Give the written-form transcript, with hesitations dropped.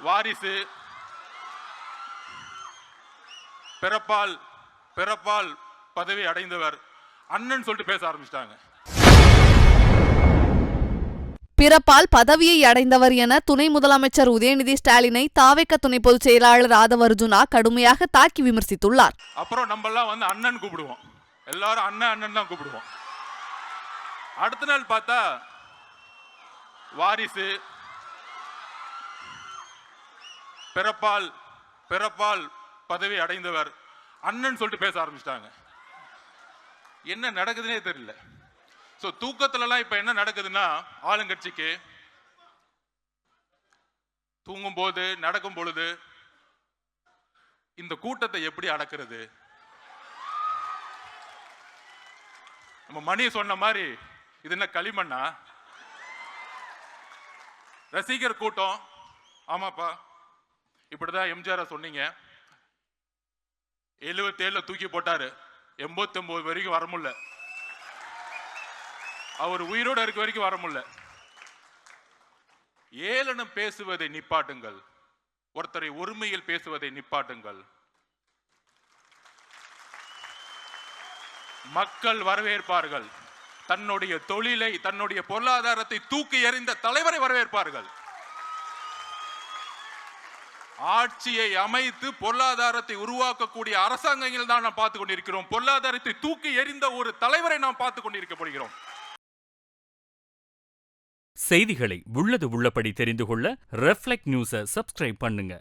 வாரிசு, பிறப்பால் பிறப்பால் பதவி அடைந்தவர் அண்ணன் சொல்லிட்டு பேச ஆரம்பிச்சிட்டாங்க. பிறப்பால் பதவியை அடைந்தவர் என துணை முதலமைச்சர் உதயநிதி ஸ்டாலினை தாவேக துணை பொதுச் செயலாளர் ஆதவ் அர்ஜுனா கடுமையாக தாக்கி விமர்சித்துள்ளார். அப்புறம் நம்ம எல்லாம் வந்து அண்ணன் கூப்பிடுவோம், எல்லாரும் அண்ணன் அண்ணன் தான் கூப்பிடுவோம். அடுத்த நாள் பார்த்தா வாரிசு, பிறப்பால் பிறப்பால் பதவி அடைந்தவர் அண்ணன் சொல்லிட்டு பேச ஆரம்பிச்சிட்டாங்க. என்ன நடக்குதுன்னே தெரியல. ஸோ தூக்கத்துலலாம் இப்போ என்ன நடக்குதுன்னா, ஆளுங்கட்சிக்கு தூங்கும் போது நடக்கும் பொழுது இந்த கூட்டத்தை எப்படி அடக்கிறது? நம்ம மணி சொன்ன மாதிரி இது என்ன களிமண்ணா? ரசிகர் கூட்டம். ஆமாப்பா, இப்படிதான் எம்ஜிஆர் சொன்னீங்க. 77 தூக்கி போட்டாரு, 89 வரைக்கும் வர முடியல. அவர் உயிரோடு இருக்க வரைக்கும் வர முடியல. ஏளனம் பேசுவதை நிப்பாட்டுங்கள், ஒருத்தரை ஒருமையில் பேசுவதை நிப்பாட்டுங்கள். மக்கள் வரவேற்பார்கள். தன்னுடைய தொழிலை, தன்னுடைய பொருளாதாரத்தை தூக்கி எறிந்த தலைவரை வரவேற்பார்கள். ஆட்சியை அமைத்து பொருளாதாரத்தை உருவாக்கக்கூடிய அரசாங்கங்கள் தான் நாம் பார்த்துக் கொண்டிருக்கிறோம். பொருளாதாரத்தை தூக்கி எறிந்த ஒரு தலைவரை நாம் பார்த்துக் கொண்டிருக்கப்படுகிறோம். செய்திகளை உள்ளது உள்ளபடி தெரிந்து கொள்ள ரெஃப்ளெக்ட் நியூஸை சப்ஸ்கிரைப் பண்ணுங்க.